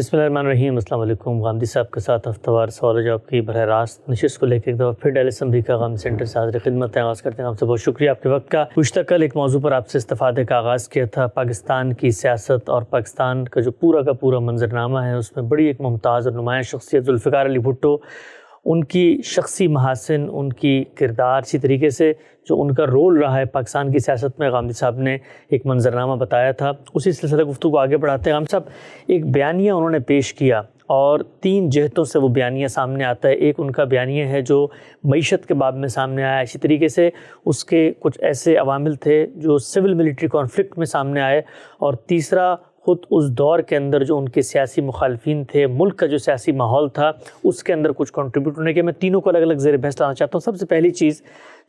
بسم اللہ الرحمن الرحیم۔ السلام علیکم۔ غامدی صاحب کے ساتھ ہفتہ وار سوال و جواب کی براہ راست نشست کو لے کے ایک دفعہ پھر ڈیلس امریکہ غامدی سینٹر سے حاضر خدمت ہے۔ آغاز کرتے ہیں آپ سے، بہت شکریہ آپ کے وقت کا۔ گزشتہ کل ایک موضوع پر آپ سے استفادے کا آغاز کیا تھا، پاکستان کی سیاست اور پاکستان کا جو پورا منظرنامہ ہے، اس میں بڑی ایک ممتاز اور نمایاں شخصیت ذوالفقار علی بھٹو، ان کی شخصی محاسن، ان کی کردار، اسی طریقے سے جو ان کا رول رہا ہے پاکستان کی سیاست میں، غامدی صاحب نے ایک منظرنامہ بتایا تھا۔ اسی سلسلہ گفتگو آگے بڑھاتے ہیں۔ غامدی صاحب، ایک بیانیہ انہوں نے پیش کیا اور 3 جہتوں سے وہ بیانیہ سامنے آتا ہے۔ ایک ان کا بیانیہ ہے جو معیشت کے باب میں سامنے آیا، اسی طریقے سے اس کے کچھ ایسے عوامل تھے جو سول ملٹری کانفلکٹ میں سامنے آئے، اور تیسرا خود اس دور کے اندر جو ان کے سیاسی مخالفین تھے، ملک کا جو سیاسی ماحول تھا، اس کے اندر کچھ کنٹریبیوٹ ہونے کے۔ میں تینوں کو الگ الگ زیر بحث لانا چاہتا ہوں۔ سب سے پہلی چیز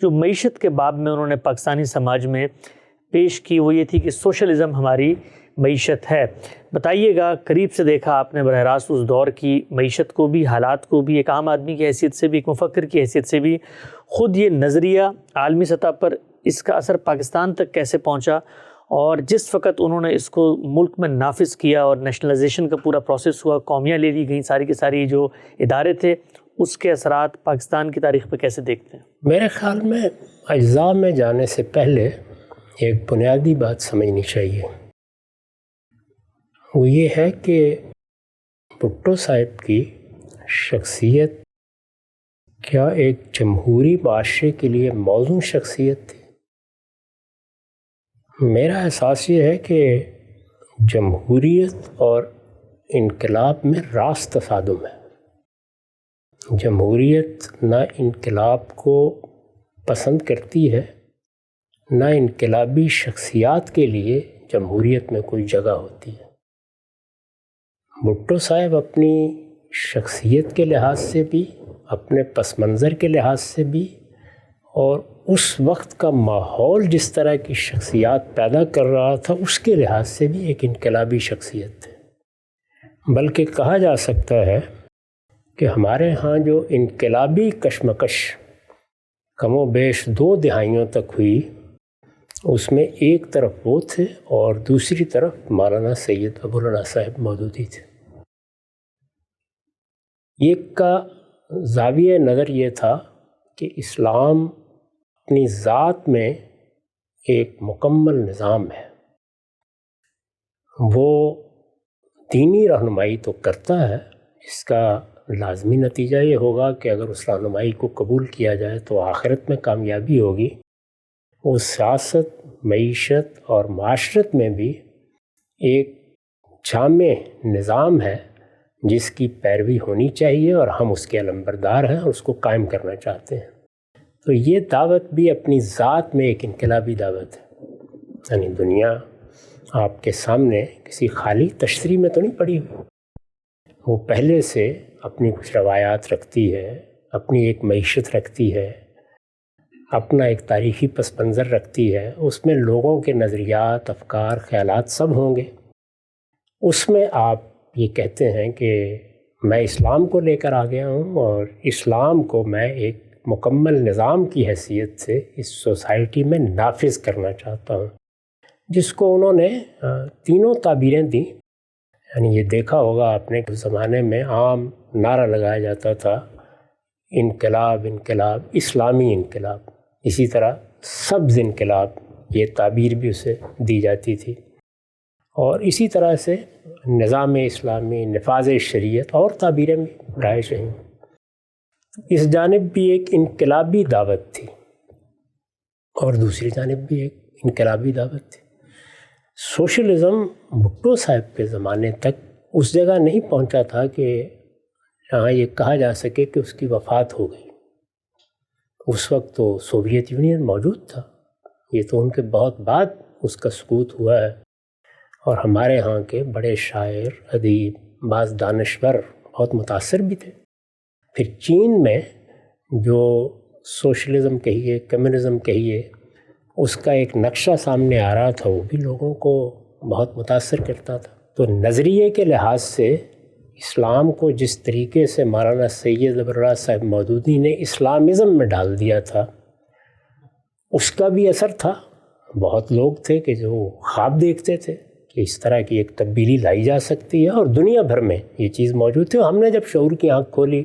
جو معیشت کے باب میں انہوں نے پاکستانی سماج میں پیش کی، وہ یہ تھی کہ سوشلزم ہماری معیشت ہے۔ بتائیے گا، قریب سے دیکھا آپ نے براہ راست اس دور کی معیشت کو بھی، حالات کو بھی، ایک عام آدمی کی حیثیت سے بھی، ایک مفکر کی حیثیت سے بھی، خود یہ نظریہ عالمی سطح پر اس کا اثر پاکستان تک کیسے پہنچا، اور جس وقت انہوں نے اس کو ملک میں نافذ کیا اور نیشنلائزیشن کا پورا پروسیس ہوا، قومیاں لے لی گئیں، ساری کی ساری جو ادارے تھے، اس کے اثرات پاکستان کی تاریخ پہ کیسے دیکھتے ہیں؟ میرے خیال میں اجزاء میں جانے سے پہلے ایک بنیادی بات سمجھنی چاہیے، وہ یہ ہے کہ بھٹو صاحب کی شخصیت کیا ایک جمہوری معاشرے کے لیے موزوں شخصیت تھی؟ میرا احساس یہ ہے کہ جمہوریت اور انقلاب میں راست تصادم ہے۔ جمہوریت نہ انقلاب کو پسند کرتی ہے، نہ انقلابی شخصیات کے لیے جمہوریت میں کوئی جگہ ہوتی ہے۔ بھٹو صاحب اپنی شخصیت کے لحاظ سے بھی، اپنے پس منظر کے لحاظ سے بھی، اور اس وقت کا ماحول جس طرح کی شخصیات پیدا کر رہا تھا اس کے لحاظ سے بھی ایک انقلابی شخصیت تھے۔ بلکہ کہا جا سکتا ہے کہ ہمارے ہاں جو انقلابی کشمکش کم و بیش 2 دہائیوں تک ہوئی، اس میں ایک طرف وہ تھے اور دوسری طرف مولانا سید ابوالعلا صاحب مودودی تھے۔ ایک کا زاویہ نظر یہ تھا کہ اسلام اپنی ذات میں ایک مکمل نظام ہے، وہ دینی رہنمائی تو کرتا ہے، اس کا لازمی نتیجہ یہ ہوگا کہ اگر اس رہنمائی کو قبول کیا جائے تو آخرت میں کامیابی ہوگی۔ وہ سیاست، معیشت اور معاشرت میں بھی ایک جامع نظام ہے جس کی پیروی ہونی چاہیے، اور ہم اس کے علمبردار ہیں اور اس کو قائم کرنا چاہتے ہیں۔ تو یہ دعوت بھی اپنی ذات میں ایک انقلابی دعوت ہے، یعنی دنیا آپ کے سامنے کسی خالی تشریح میں تو نہیں پڑی ہوئی، وہ پہلے سے اپنی کچھ روایات رکھتی ہے، اپنی ایک معیشت رکھتی ہے، اپنا ایک تاریخی پس منظر رکھتی ہے، اس میں لوگوں کے نظریات، افکار، خیالات سب ہوں گے۔ اس میں آپ یہ کہتے ہیں کہ میں اسلام کو لے کر آ گیا ہوں اور اسلام کو میں ایک مکمل نظام کی حیثیت سے اس سوسائٹی میں نافذ کرنا چاہتا ہوں، جس کو انہوں نے 3 تعبیریں دیں۔ یعنی یہ دیکھا ہوگا آپ نے کہ زمانے میں عام نعرہ لگایا جاتا تھا، انقلاب انقلاب، اسلامی انقلاب، اسی طرح سبز انقلاب، یہ تعبیر بھی اسے دی جاتی تھی، اور اسی طرح سے نظام اسلامی، نفاذ شریعت اور تعبیریں بھی رائج رہیں۔ اس جانب بھی ایک انقلابی دعوت تھی اور دوسری جانب بھی ایک انقلابی دعوت تھی۔ سوشلزم بھٹو صاحب کے زمانے تک اس جگہ نہیں پہنچا تھا کہ جہاں یہ کہا جا سکے کہ اس کی وفات ہو گئی۔ اس وقت تو سوویت یونین موجود تھا، یہ تو ان کے بہت بعد اس کا سقوط ہوا ہے، اور ہمارے ہاں کے بڑے شاعر، ادیب، بعض دانشور بہت متاثر بھی تھے۔ پھر چین میں جو سوشلزم کہیے، کمیونزم کہیے، اس کا ایک نقشہ سامنے آ رہا تھا، وہ بھی لوگوں کو بہت متاثر کرتا تھا۔ تو نظریے کے لحاظ سے اسلام کو جس طریقے سے مولانا سید ابوالعلا صاحب مودودی نے اسلامزم میں ڈال دیا تھا، اس کا بھی اثر تھا۔ بہت لوگ تھے کہ جو خواب دیکھتے تھے کہ اس طرح کی ایک تبدیلی لائی جا سکتی ہے، اور دنیا بھر میں یہ چیز موجود تھی۔ ہم نے جب شعور کی آنکھ کھولی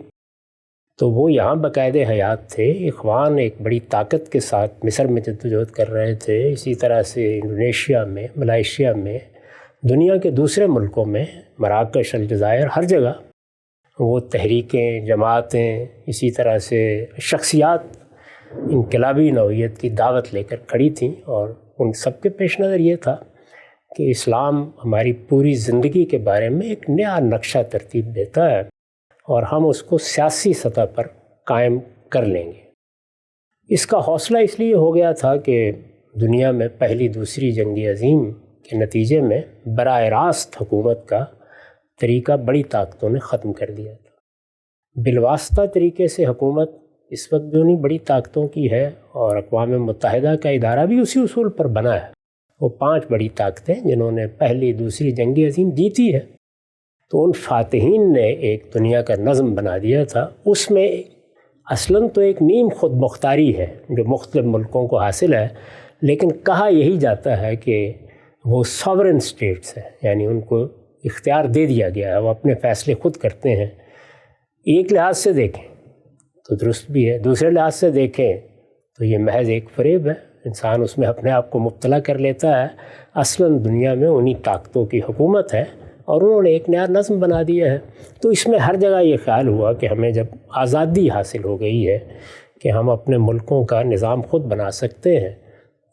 تو وہ یہاں باقاعد حیات تھے، اخوان ایک بڑی طاقت کے ساتھ مصر میں جدوجہد کر رہے تھے، اسی طرح سے انڈونیشیا میں، ملائیشیا میں، دنیا کے دوسرے ملکوں میں، مراکش، الجزائر، ہر جگہ وہ تحریکیں، جماعتیں، اسی طرح سے شخصیات انقلابی نوعیت کی دعوت لے کر کھڑی تھیں، اور ان سب کے پیش نظر یہ تھا کہ اسلام ہماری پوری زندگی کے بارے میں ایک نیا نقشہ ترتیب دیتا ہے، اور ہم اس کو سیاسی سطح پر قائم کر لیں گے۔ اس کا حوصلہ اس لیے ہو گیا تھا کہ دنیا میں پہلی دوسری جنگ عظیم کے نتیجے میں براہ راست حکومت کا طریقہ بڑی طاقتوں نے ختم کر دیا تھا۔ بالواسطہ طریقے سے حکومت اس وقت جو نہیں بڑی طاقتوں کی ہے، اور اقوام متحدہ کا ادارہ بھی اسی اصول پر بنا ہے۔ وہ 5 بڑی طاقتیں جنہوں نے پہلی دوسری جنگ عظیم جیتی ہے، تو ان فاتحین نے ایک دنیا کا نظم بنا دیا تھا۔ اس میں اصلاً تو ایک نیم خود مختاری ہے جو مختلف ملکوں کو حاصل ہے، لیکن کہا یہی جاتا ہے کہ وہ ساورن سٹیٹس ہیں، یعنی ان کو اختیار دے دیا گیا ہے، وہ اپنے فیصلے خود کرتے ہیں۔ ایک لحاظ سے دیکھیں تو درست بھی ہے، دوسرے لحاظ سے دیکھیں تو یہ محض ایک فریب ہے، انسان اس میں اپنے آپ کو مبتلا کر لیتا ہے۔ اصلاً دنیا میں انہی طاقتوں کی حکومت ہے، اور انہوں نے ایک نیا نظم بنا دیا ہے۔ تو اس میں ہر جگہ یہ خیال ہوا کہ ہمیں جب آزادی حاصل ہو گئی ہے کہ ہم اپنے ملکوں کا نظام خود بنا سکتے ہیں،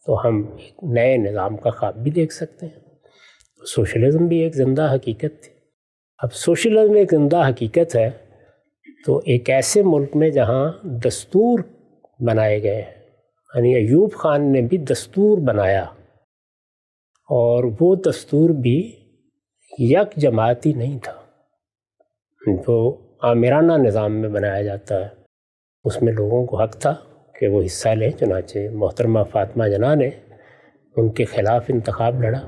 تو ہم ایک نئے نظام کا خواب بھی دیکھ سکتے ہیں۔ سوشلزم بھی ایک زندہ حقیقت تھی۔ اب سوشلزم ایک زندہ حقیقت ہے تو ایک ایسے ملک میں جہاں دستور بنائے گئے ہیں، یعنی ایوب خان نے بھی دستور بنایا، اور وہ دستور بھی یک جماعتی نہیں تھا، جو آمرانہ نظام میں بنایا جاتا ہے۔ اس میں لوگوں کو حق تھا کہ وہ حصہ لیں، چنانچہ محترمہ فاطمہ جناح نے ان کے خلاف انتخاب لڑا۔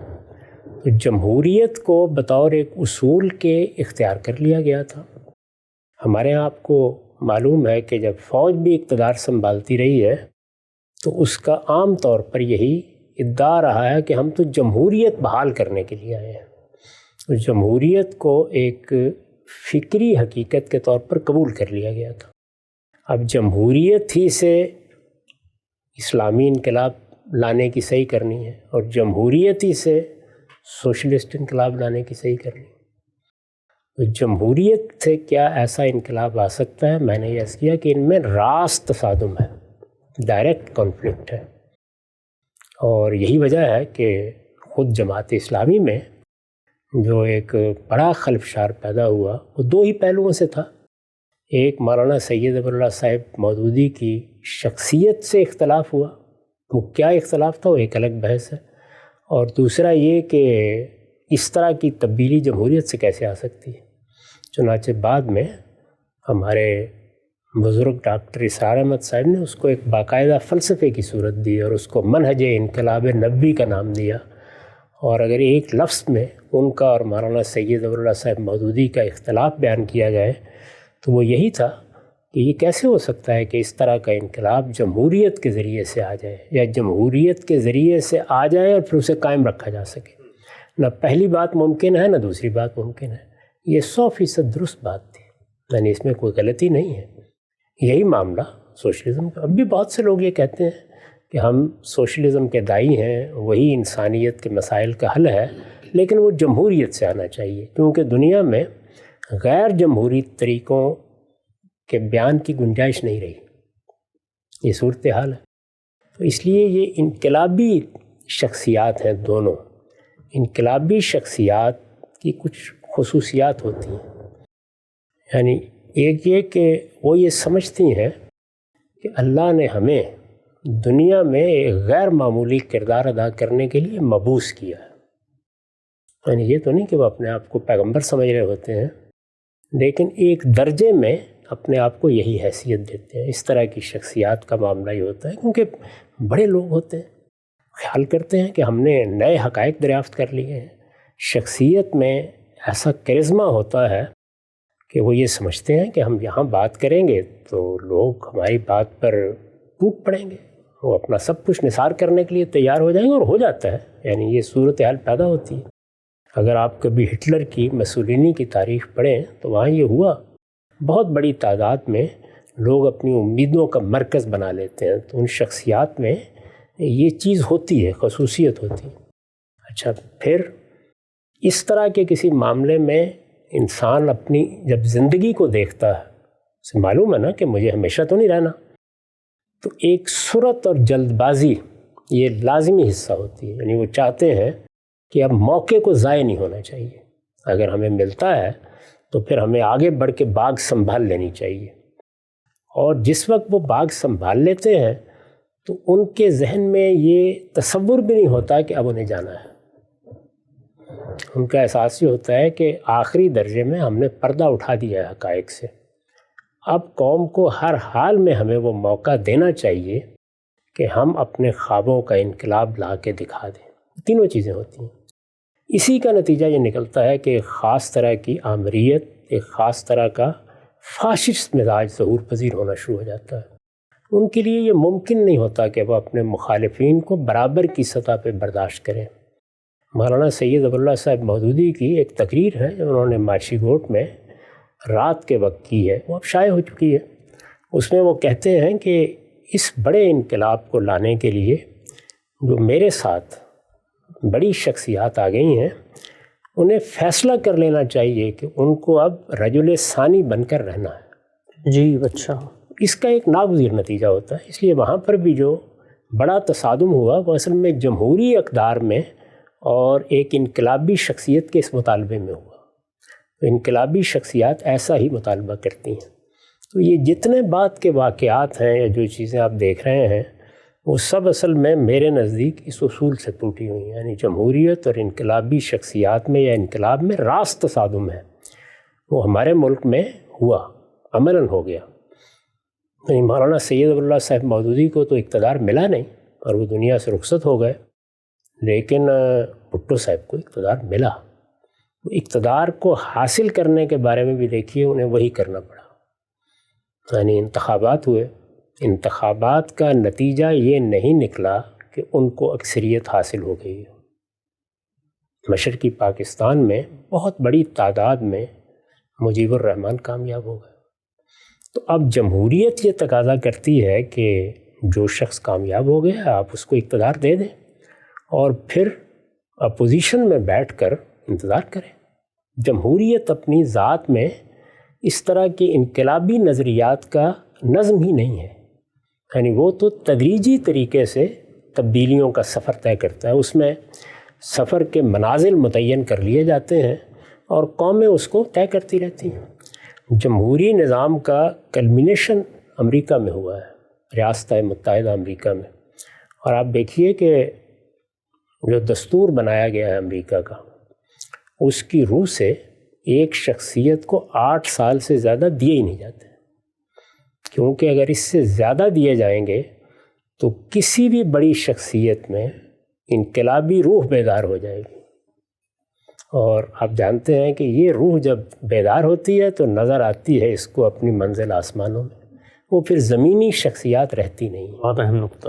تو جمہوریت کو بطور ایک اصول کے اختیار کر لیا گیا تھا۔ ہمارے یہاں آپ کو معلوم ہے کہ جب فوج بھی اقتدار سنبھالتی رہی ہے تو اس کا عام طور پر یہی ادعا رہا ہے کہ ہم تو جمہوریت بحال کرنے کے لیے آئے ہیں۔ جمہوریت کو ایک فکری حقیقت کے طور پر قبول کر لیا گیا تھا۔ اب جمہوریت ہی سے اسلامی انقلاب لانے کی صحیح کرنی ہے، اور جمہوریت ہی سے سوشلسٹ انقلاب لانے کی صحیح کرنی ہے۔ تو جمہوریت سے کیا ایسا انقلاب آ سکتا ہے؟ میں نے یہ عرض کیا کہ ان میں راست تصادم ہے، ڈائریکٹ کانفلکٹ ہے، اور یہی وجہ ہے کہ خود جماعت اسلامی میں جو ایک بڑا خلفشار پیدا ہوا وہ 2 ہی پہلوؤں سے تھا۔ ایک مولانا سید ظفر اللہ صاحب مودودی کی شخصیت سے اختلاف ہوا، وہ کیا اختلاف تھا وہ ایک الگ بحث ہے، اور دوسرا یہ کہ اس طرح کی تبدیلی جمہوریت سے کیسے آ سکتی ہے۔ چنانچہ بعد میں ہمارے بزرگ ڈاکٹر اسرار احمد صاحب نے اس کو ایک باقاعدہ فلسفے کی صورت دی، اور اس کو منہج انقلاب نبوی کا نام دیا۔ اور اگر ایک لفظ میں ان کا اور مولانا سید ظفر اللہ صاحب مودودی کا اختلاف بیان کیا جائے تو وہ یہی تھا کہ یہ کیسے ہو سکتا ہے کہ اس طرح کا انقلاب جمہوریت کے ذریعے سے آ جائے، یا جمہوریت کے ذریعے سے آ جائے اور پھر اسے قائم رکھا جا سکے۔ نہ پہلی بات ممکن ہے، نہ دوسری بات ممکن ہے۔ یہ 100% درست بات تھی، یعنی اس میں کوئی غلطی نہیں ہے۔ یہی معاملہ سوشلزم کا۔ اب بھی بہت سے لوگ یہ کہتے ہیں کہ ہم سوشلزم کے داعی ہیں، وہی انسانیت کے مسائل کا حل ہے، لیکن وہ جمہوریت سے آنا چاہیے، کیونکہ دنیا میں غیر جمہوری طریقوں کے بیان کی گنجائش نہیں رہی۔ یہ صورتحال ہے۔ تو اس لیے یہ انقلابی شخصیات ہیں دونوں۔ انقلابی شخصیات کی کچھ خصوصیات ہوتی ہیں، یعنی ایک یہ کہ وہ یہ سمجھتی ہیں کہ اللہ نے ہمیں دنیا میں ایک غیر معمولی کردار ادا کرنے کے لیے مبعوث کیا ہے۔ یعنی یہ تو نہیں کہ وہ اپنے آپ کو پیغمبر سمجھ رہے ہوتے ہیں، لیکن ایک درجے میں اپنے آپ کو یہی حیثیت دیتے ہیں۔ اس طرح کی شخصیات کا معاملہ یہ ہوتا ہے، کیونکہ بڑے لوگ ہوتے ہیں، خیال کرتے ہیں کہ ہم نے نئے حقائق دریافت کر لیے ہیں۔ شخصیت میں ایسا کرزمہ ہوتا ہے کہ وہ یہ سمجھتے ہیں کہ ہم یہاں بات کریں گے تو لوگ ہماری بات پر ٹوٹ پڑیں گے، وہ اپنا سب کچھ نثار کرنے کے لیے تیار ہو جائیں گے، اور ہو جاتا ہے۔ یعنی یہ صورتحال پیدا ہوتی ہے۔ اگر آپ کبھی ہٹلر کی مسولینی کی تاریخ پڑھیں تو وہاں یہ ہوا، بہت بڑی تعداد میں لوگ اپنی امیدوں کا مرکز بنا لیتے ہیں، تو ان شخصیات میں یہ چیز ہوتی ہے، خصوصیت ہوتی ہے۔ اچھا، پھر اس طرح کے کسی معاملے میں انسان اپنی جب زندگی کو دیکھتا ہے، اسے معلوم ہے نا کہ مجھے ہمیشہ تو نہیں رہنا، تو ایک سرعت اور جلد بازی یہ لازمی حصہ ہوتی ہے، یعنی وہ چاہتے ہیں کہ اب موقع کو ضائع نہیں ہونا چاہیے، اگر ہمیں ملتا ہے تو پھر ہمیں آگے بڑھ کے باغ سنبھال لینی چاہیے، اور جس وقت وہ باغ سنبھال لیتے ہیں تو ان کے ذہن میں یہ تصور بھی نہیں ہوتا کہ اب انہیں جانا ہے۔ ان کا احساس یہ ہوتا ہے کہ آخری درجے میں ہم نے پردہ اٹھا دیا ہے حقائق سے، اب قوم کو ہر حال میں ہمیں وہ موقع دینا چاہیے کہ ہم اپنے خوابوں کا انقلاب لا کے دکھا دیں۔ تینوں چیزیں ہوتی ہیں۔ اسی کا نتیجہ یہ نکلتا ہے کہ ایک خاص طرح کی آمریت، ایک خاص طرح کا فاشسٹ مزاج ظہور پذیر ہونا شروع ہو جاتا ہے۔ ان کے لیے یہ ممکن نہیں ہوتا کہ وہ اپنے مخالفین کو برابر کی سطح پہ برداشت کریں۔ مولانا سید ابو اللہ صاحب مودودی کی ایک تقریر ہے جو انہوں نے ماشی گوٹ میں رات کے وقت کی ہے، وہ اب شائع ہو چکی ہے۔ اس میں وہ کہتے ہیں کہ اس بڑے انقلاب کو لانے کے لیے جو میرے ساتھ بڑی شخصیات آ گئی ہیں، انہیں فیصلہ کر لینا چاہیے کہ ان کو اب رجل ثانی بن کر رہنا ہے۔ جی اچھا، اس کا ایک ناگزیر نتیجہ ہوتا ہے۔ اس لیے وہاں پر بھی جو بڑا تصادم ہوا وہ اصل میں جمہوری اقدار میں اور ایک انقلابی شخصیت کے اس مطالبے میں ہوا۔ تو انقلابی شخصیات ایسا ہی مطالبہ کرتی ہیں۔ تو یہ جتنے بعد کے واقعات ہیں یا جو چیزیں آپ دیکھ رہے ہیں وہ سب اصل میں میرے نزدیک اس اصول سے ٹوٹی ہوئی ہیں، یعنی جمہوریت اور انقلابی شخصیات میں یا انقلاب میں راست تصادم ہے، وہ ہمارے ملک میں ہوا، عملاً ہو گیا۔ یعنی مولانا سید ابو اللہ صاحب مودودی کو تو اقتدار ملا نہیں اور وہ دنیا سے رخصت ہو گئے، لیکن بھٹو صاحب کو اقتدار ملا۔ اقتدار کو حاصل کرنے کے بارے میں بھی دیکھیے، انہیں وہی کرنا پڑا، یعنی انتخابات ہوئے، انتخابات کا نتیجہ یہ نہیں نکلا کہ ان کو اکثریت حاصل ہو گئی۔ مشرقی پاکستان میں بہت بڑی تعداد میں مجیب الرحمن کامیاب ہو گئے۔ تو اب جمہوریت یہ تقاضا کرتی ہے کہ جو شخص کامیاب ہو گیا آپ اس کو اقتدار دے دیں اور پھر اپوزیشن میں بیٹھ کر انتظار کریں۔ جمہوریت اپنی ذات میں اس طرح کے انقلابی نظریات کا نظم ہی نہیں ہے، یعنی وہ تو تدریجی طریقے سے تبدیلیوں کا سفر طے کرتا ہے، اس میں سفر کے منازل متعین کر لیے جاتے ہیں اور قومیں اس کو طے کرتی رہتی ہیں۔ جمہوری نظام کا کلمینیشن امریکہ میں ہوا ہے، ریاستہائے متحدہ امریکہ میں، اور آپ دیکھیے کہ جو دستور بنایا گیا ہے امریکہ کا، اس کی روح سے ایک شخصیت کو 8 سال سے زیادہ دیے ہی نہیں جاتے، کیونکہ اگر اس سے زیادہ دیے جائیں گے تو کسی بھی بڑی شخصیت میں انقلابی روح بیدار ہو جائے گی، اور آپ جانتے ہیں کہ یہ روح جب بیدار ہوتی ہے تو نظر آتی ہے اس کو اپنی منزل آسمانوں میں، وہ پھر زمینی شخصیات رہتی نہیں۔ بہت اہم نقطہ۔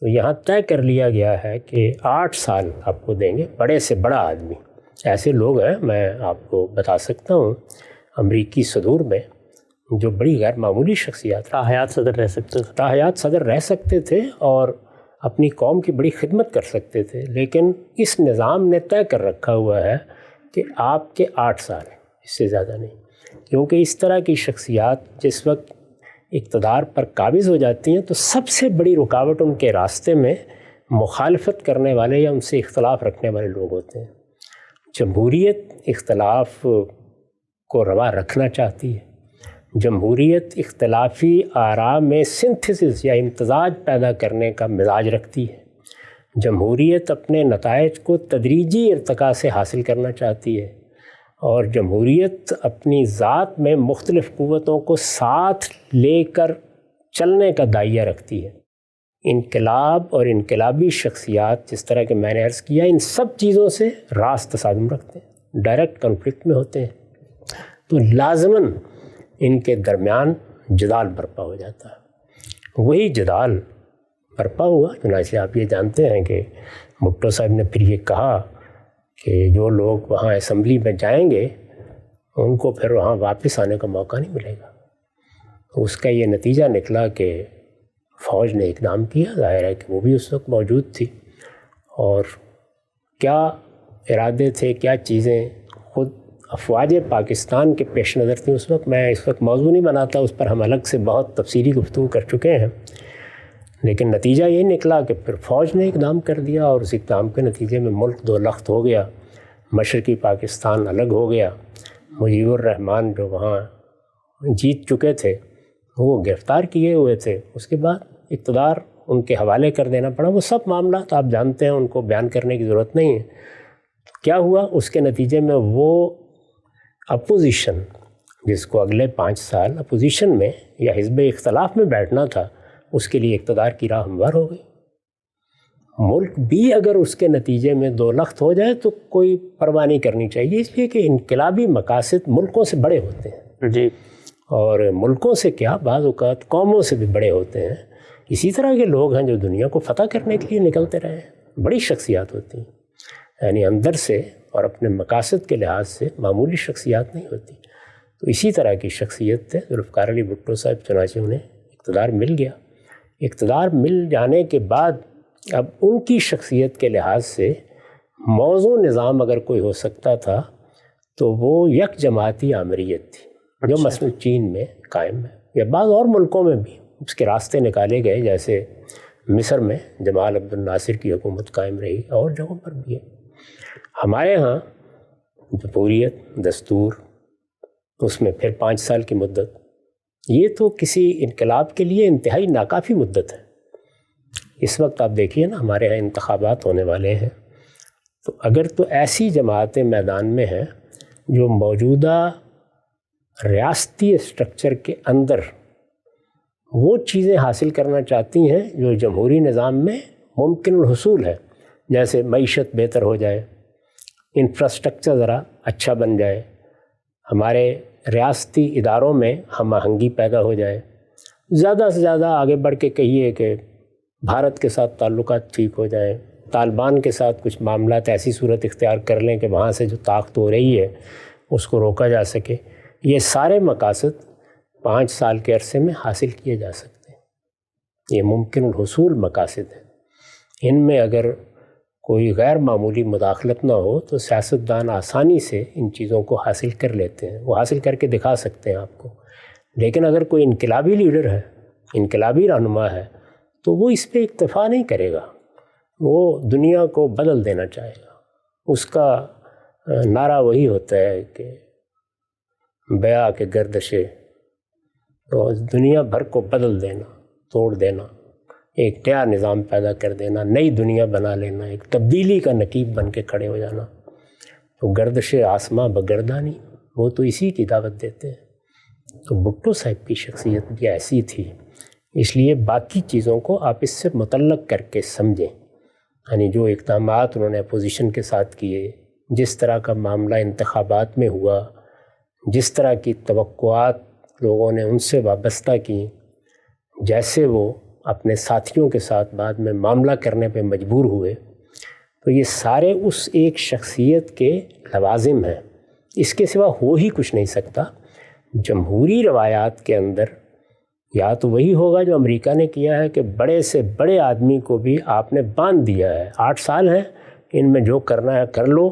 تو یہاں طے کر لیا گیا ہے کہ 8 سال آپ کو دیں گے، بڑے سے بڑا آدمی۔ ایسے لوگ ہیں، میں آپ کو بتا سکتا ہوں، امریکی صدور میں جو بڑی غیر معمولی شخصیات تاحیات صدر رہ سکتے تھے، تاحیات صدر رہ سکتے تھے اور اپنی قوم کی بڑی خدمت کر سکتے تھے، لیکن اس نظام نے طے کر رکھا ہوا ہے کہ آپ کے 8 سال، اس سے زیادہ نہیں، کیونکہ اس طرح کی شخصیات جس وقت اقتدار پر قابض ہو جاتی ہیں تو سب سے بڑی رکاوٹ ان کے راستے میں مخالفت کرنے والے یا ان سے اختلاف رکھنے والے لوگ ہوتے ہیں۔ جمہوریت اختلاف کو روا رکھنا چاہتی ہے، جمہوریت اختلافی آراء میں سنتھسس یا امتزاج پیدا کرنے کا مزاج رکھتی ہے، جمہوریت اپنے نتائج کو تدریجی ارتقاء سے حاصل کرنا چاہتی ہے، اور جمہوریت اپنی ذات میں مختلف قوتوں کو ساتھ لے کر چلنے کا داعیہ رکھتی ہے۔ انقلاب اور انقلابی شخصیات جس طرح کہ میں نے عرض کیا، ان سب چیزوں سے راست تصادم رکھتے ہیں، ڈائریکٹ کنفلکٹ میں ہوتے ہیں، تو لازماً ان کے درمیان جدال برپا ہو جاتا ہے۔ وہی جدال برپا ہوا، چنانچہ آپ یہ جانتے ہیں کہ بھٹو صاحب نے پھر یہ کہا کہ جو لوگ وہاں اسمبلی میں جائیں گے ان کو پھر وہاں واپس آنے کا موقع نہیں ملے گا. تو اس کا یہ نتیجہ نکلا کہ فوج نے اقدام کیا. ظاہر ہے کہ وہ بھی اس وقت موجود تھی، اور کیا ارادے تھے، کیا چیزیں خود افواج پاکستان کے پیش نظر تھیں اس وقت. میں اس وقت موضوع نہیں بناتا، اس پر ہم الگ سے بہت تفصیلی گفتگو کر چکے ہیں، لیکن نتیجہ یہ نکلا کہ پھر فوج نے اقدام کر دیا، اور اس اقدام کے نتیجے میں ملک دو لخت ہو گیا. مشرقی پاکستان الگ ہو گیا. مجیب الرحمان جو وہاں جیت چکے تھے وہ گرفتار کیے ہوئے تھے. اس کے بعد اقتدار ان کے حوالے کر دینا پڑا. وہ سب معاملات آپ جانتے ہیں، ان کو بیان کرنے کی ضرورت نہیں ہے. کیا ہوا اس کے نتیجے میں؟ وہ اپوزیشن جس کو اگلے 5 سال اپوزیشن میں یا حزب اختلاف میں بیٹھنا تھا، اس کے لیے اقتدار کی راہ ہموار ہو گئی. ملک بھی اگر اس کے نتیجے میں دو لخت ہو جائے تو کوئی پرواہ نہیں کرنی چاہیے، اس لیے کہ انقلابی مقاصد ملکوں سے بڑے ہوتے ہیں جی، اور ملکوں سے کیا بعض اوقات قوموں سے بھی بڑے ہوتے ہیں. اسی طرح کے لوگ ہیں جو دنیا کو فتح کرنے کے لیے نکلتے رہے ہیں. بڑی شخصیات ہوتی ہیں، یعنی اندر سے اور اپنے مقاصد کے لحاظ سے معمولی شخصیات نہیں ہوتی. تو اسی طرح کی شخصیت تھے ذوالفقار علی بھٹو صاحب. چنانچہ انہیں اقتدار مل گیا. اقتدار مل جانے کے بعد اب ان کی شخصیت کے لحاظ سے موزوں نظام اگر کوئی ہو سکتا تھا تو وہ یک جماعتی آمریت تھی، جو مثلا چین میں قائم ہے یا بعض اور ملکوں میں بھی اس کے راستے نکالے گئے. جیسے مصر میں جمال عبد الناصر کی حکومت قائم رہی، اور جگہوں پر بھی ہے. ہمارے ہاں جمہوریت، دستور، اس میں پھر 5 سال کی مدت، یہ تو کسی انقلاب کے لیے انتہائی ناکافی مدت ہے. اس وقت آپ دیکھیے نا، ہمارے ہاں انتخابات ہونے والے ہیں، تو اگر تو ایسی جماعتیں میدان میں ہیں جو موجودہ ریاستی اسٹرکچر کے اندر وہ چیزیں حاصل کرنا چاہتی ہیں جو جمہوری نظام میں ممکن الحصول ہے، جیسے معیشت بہتر ہو جائے، انفراسٹرکچر ذرا اچھا بن جائے، ہمارے ریاستی اداروں میں ہم آہنگی پیدا ہو جائے، زیادہ سے زیادہ آگے بڑھ کے کہیے کہ بھارت کے ساتھ تعلقات ٹھیک ہو جائیں، طالبان کے ساتھ کچھ معاملات ایسی صورت اختیار کر لیں کہ وہاں سے جو طاقت ہو رہی ہے اس کو روکا جا سکے. یہ سارے مقاصد 5 سال کے عرصے میں حاصل کیے جا سکتے ہیں. یہ ممکن الحصول مقاصد ہیں. ان میں اگر کوئی غیر معمولی مداخلت نہ ہو تو سیاستدان آسانی سے ان چیزوں کو حاصل کر لیتے ہیں، وہ حاصل کر کے دکھا سکتے ہیں آپ کو. لیکن اگر کوئی انقلابی لیڈر ہے، انقلابی رہنما ہے، تو وہ اس پہ اکتفا نہیں کرے گا، وہ دنیا کو بدل دینا چاہے گا. اس کا نعرہ وہی ہوتا ہے کہ بیع کے گردشے، تو دنیا بھر کو بدل دینا، توڑ دینا، ایک نیا نظام پیدا کر دینا، نئی دنیا بنا لینا، ایک تبدیلی کا نقیب بن کے کھڑے ہو جانا. تو گردش آسماں بگردانی، وہ تو اسی کی دعوت دیتے ہیں. تو بھٹو صاحب کی شخصیت بھی ایسی تھی. اس لیے باقی چیزوں کو آپ اس سے متعلق کر کے سمجھیں، یعنی جو اقدامات انہوں نے اپوزیشن کے ساتھ کیے، جس طرح کا معاملہ انتخابات میں ہوا، جس طرح کی توقعات لوگوں نے ان سے وابستہ کی، جیسے وہ اپنے ساتھیوں کے ساتھ بعد میں معاملہ کرنے پہ مجبور ہوئے، تو یہ سارے اس ایک شخصیت کے لوازم ہیں. اس کے سوا ہو ہی کچھ نہیں سکتا. جمہوری روایات کے اندر یا تو وہی ہوگا جو امریکہ نے کیا ہے کہ بڑے سے بڑے آدمی کو بھی آپ نے باندھ دیا ہے، 8 سال ہیں، ان میں جو کرنا ہے کر لو،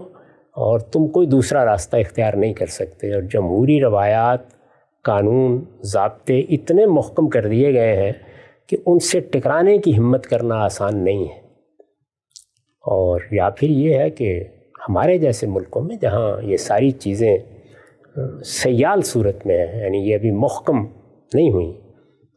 اور تم کوئی دوسرا راستہ اختیار نہیں کر سکتے. اور جمہوری روایات، قانون، ضابطے اتنے محکم کر دیے گئے ہیں کہ ان سے ٹکرانے کی ہمت کرنا آسان نہیں ہے. اور یا پھر یہ ہے کہ ہمارے جیسے ملکوں میں جہاں یہ ساری چیزیں سیال صورت میں ہیں، یعنی یہ ابھی محکم نہیں ہوئیں،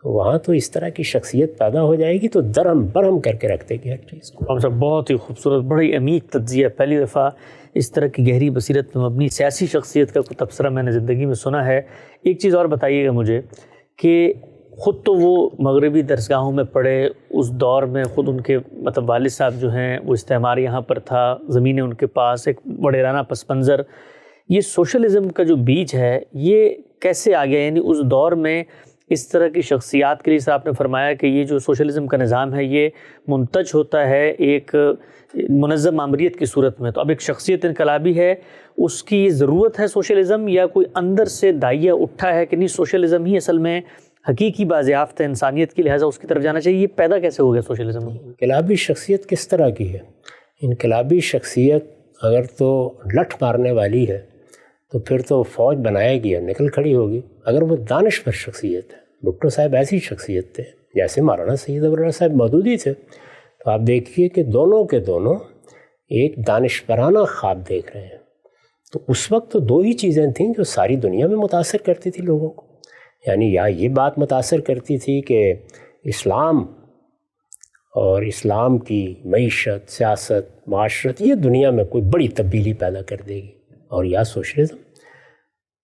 وہاں تو اس طرح کی شخصیت پیدا ہو جائے گی تو درہم برہم کر کے رکھ دے گی ہر چیز کو. صاحب بہت ہی خوبصورت، بڑی عمیق تجزیہ. پہلی دفعہ اس طرح کی گہری بصیرت پر مبنی سیاسی شخصیت کا کوئی تبصرہ میں نے زندگی میں سنا ہے. ایک چیز اور بتائیے گا مجھے کہ خود تو وہ مغربی درسگاہوں میں پڑھے، اس دور میں خود ان کے مطلب والد صاحب جو ہیں وہ استعمار یہاں پر تھا، زمینیں ان کے پاس، ایک وڈیرانہ پس منظر. یہ سوشلزم کا جو بیج ہے یہ کیسے آ گیا؟ یعنی اس دور میں اس طرح کی شخصیات کے لیے سر آپ نے فرمایا کہ یہ جو سوشلزم کا نظام ہے یہ منتج ہوتا ہے ایک منظم ماموریت کی صورت میں، تو اب ایک شخصیت انقلابی ہے، اس کی ضرورت ہے سوشلزم، یا کوئی اندر سے داعیہ اٹھا ہے کہ نہیں سوشلزم ہی اصل میں حقیقی بازیافت ہے انسانیت کی، لہٰذا اس کی طرف جانا چاہیے؟ یہ پیدا کیسے ہو گیا سوشلزم؟ انقلابی شخصیت کس طرح کی ہے؟ انقلابی شخصیت اگر تو لٹھ مارنے والی ہے تو پھر تو فوج بنائے گی اور نکل کھڑی ہوگی۔ اگر وہ دانشور شخصیت ہے، بھٹو صاحب ایسی شخصیت تھے، جیسے مولانا سید ابواللہ صاحب مودودی تھے، تو آپ دیکھیے کہ دونوں کے دونوں ایک دانشورانہ خواب دیکھ رہے ہیں۔ تو اس وقت تو دو ہی چیزیں تھیں جو ساری دنیا میں متاثر کرتی تھی لوگوں کو، یعنی یا یہ بات متاثر کرتی تھی کہ اسلام اور اسلام کی معیشت، سیاست، معاشرت یہ دنیا میں کوئی بڑی تبدیلی پیدا کر دے گی، اور یا سوشلزم۔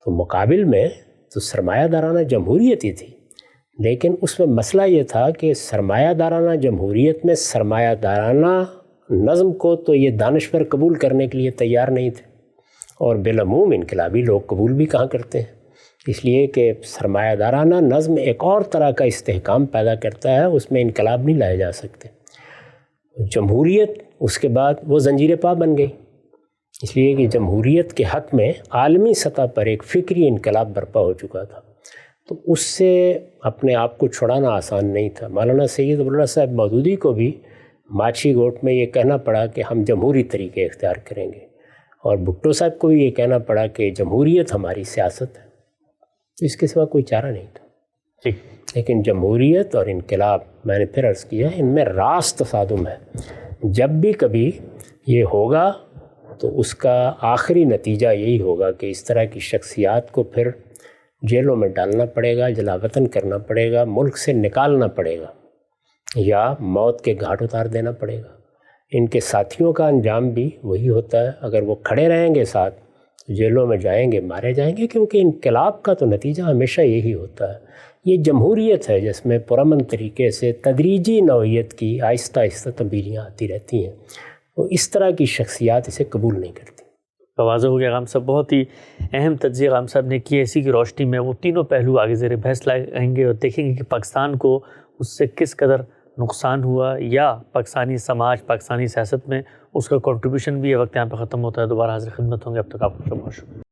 تو مقابل میں تو سرمایہ دارانہ جمہوریت ہی تھی، لیکن اس میں مسئلہ یہ تھا کہ سرمایہ دارانہ جمہوریت میں سرمایہ دارانہ نظم کو تو یہ دانشور قبول کرنے کے لیے تیار نہیں تھے، اور بالعموم انقلابی لوگ قبول بھی کہاں کرتے ہیں، اس لیے کہ سرمایہ دارانہ نظم ایک اور طرح کا استحکام پیدا کرتا ہے، اس میں انقلاب نہیں لائے جا سکتے۔ جمہوریت اس کے بعد وہ زنجیر پا بن گئی، اس لیے کہ جمہوریت کے حق میں عالمی سطح پر ایک فکری انقلاب برپا ہو چکا تھا، تو اس سے اپنے آپ کو چھڑانا آسان نہیں تھا۔ مولانا سید ابواللہ صاحب مودودی کو بھی ماچھی گوٹ میں یہ کہنا پڑا کہ ہم جمہوری طریقے اختیار کریں گے، اور بھٹو صاحب کو بھی یہ کہنا پڑا کہ جمہوریت ہماری سیاست ہے، تو اس کے سوا کوئی چارہ نہیں تھا۔ لیکن جمہوریت اور انقلاب، میں نے پھر عرض کیا، ان میں راست تصادم ہے۔ جب بھی کبھی یہ ہوگا تو اس کا آخری نتیجہ یہی ہوگا کہ اس طرح کی شخصیات کو پھر جیلوں میں ڈالنا پڑے گا، جلا وطن کرنا پڑے گا، ملک سے نکالنا پڑے گا، یا موت کے گھاٹ اتار دینا پڑے گا۔ ان کے ساتھیوں کا انجام بھی وہی ہوتا ہے، اگر وہ کھڑے رہیں گے ساتھ تو جیلوں میں جائیں گے، مارے جائیں گے، کیونکہ انقلاب کا تو نتیجہ ہمیشہ یہی ہوتا ہے۔ یہ جمہوریت ہے جس میں پرامن طریقے سے تدریجی نوعیت کی آہستہ آہستہ تبدیلیاں آتی رہتی ہیں، تو اس طرح کی شخصیات اسے قبول نہیں کرتی۔ واضح ہو گیا غام صاحب، بہت ہی اہم تجزیہ غام صاحب نے کی ہے۔ اسی کی روشنی میں وہ تینوں پہلو آگے زیر بحث لائیں گے اور دیکھیں گے کہ پاکستان کو اس سے کس قدر نقصان ہوا، یا پاکستانی سماج، پاکستانی سیاست میں اس کا کنٹریبیوشن بھی ہے۔ وقت یہاں پہ ختم ہوتا ہے، دوبارہ حاضر خدمت ہوں گے، اب تک آپ کو بہت شکریہ۔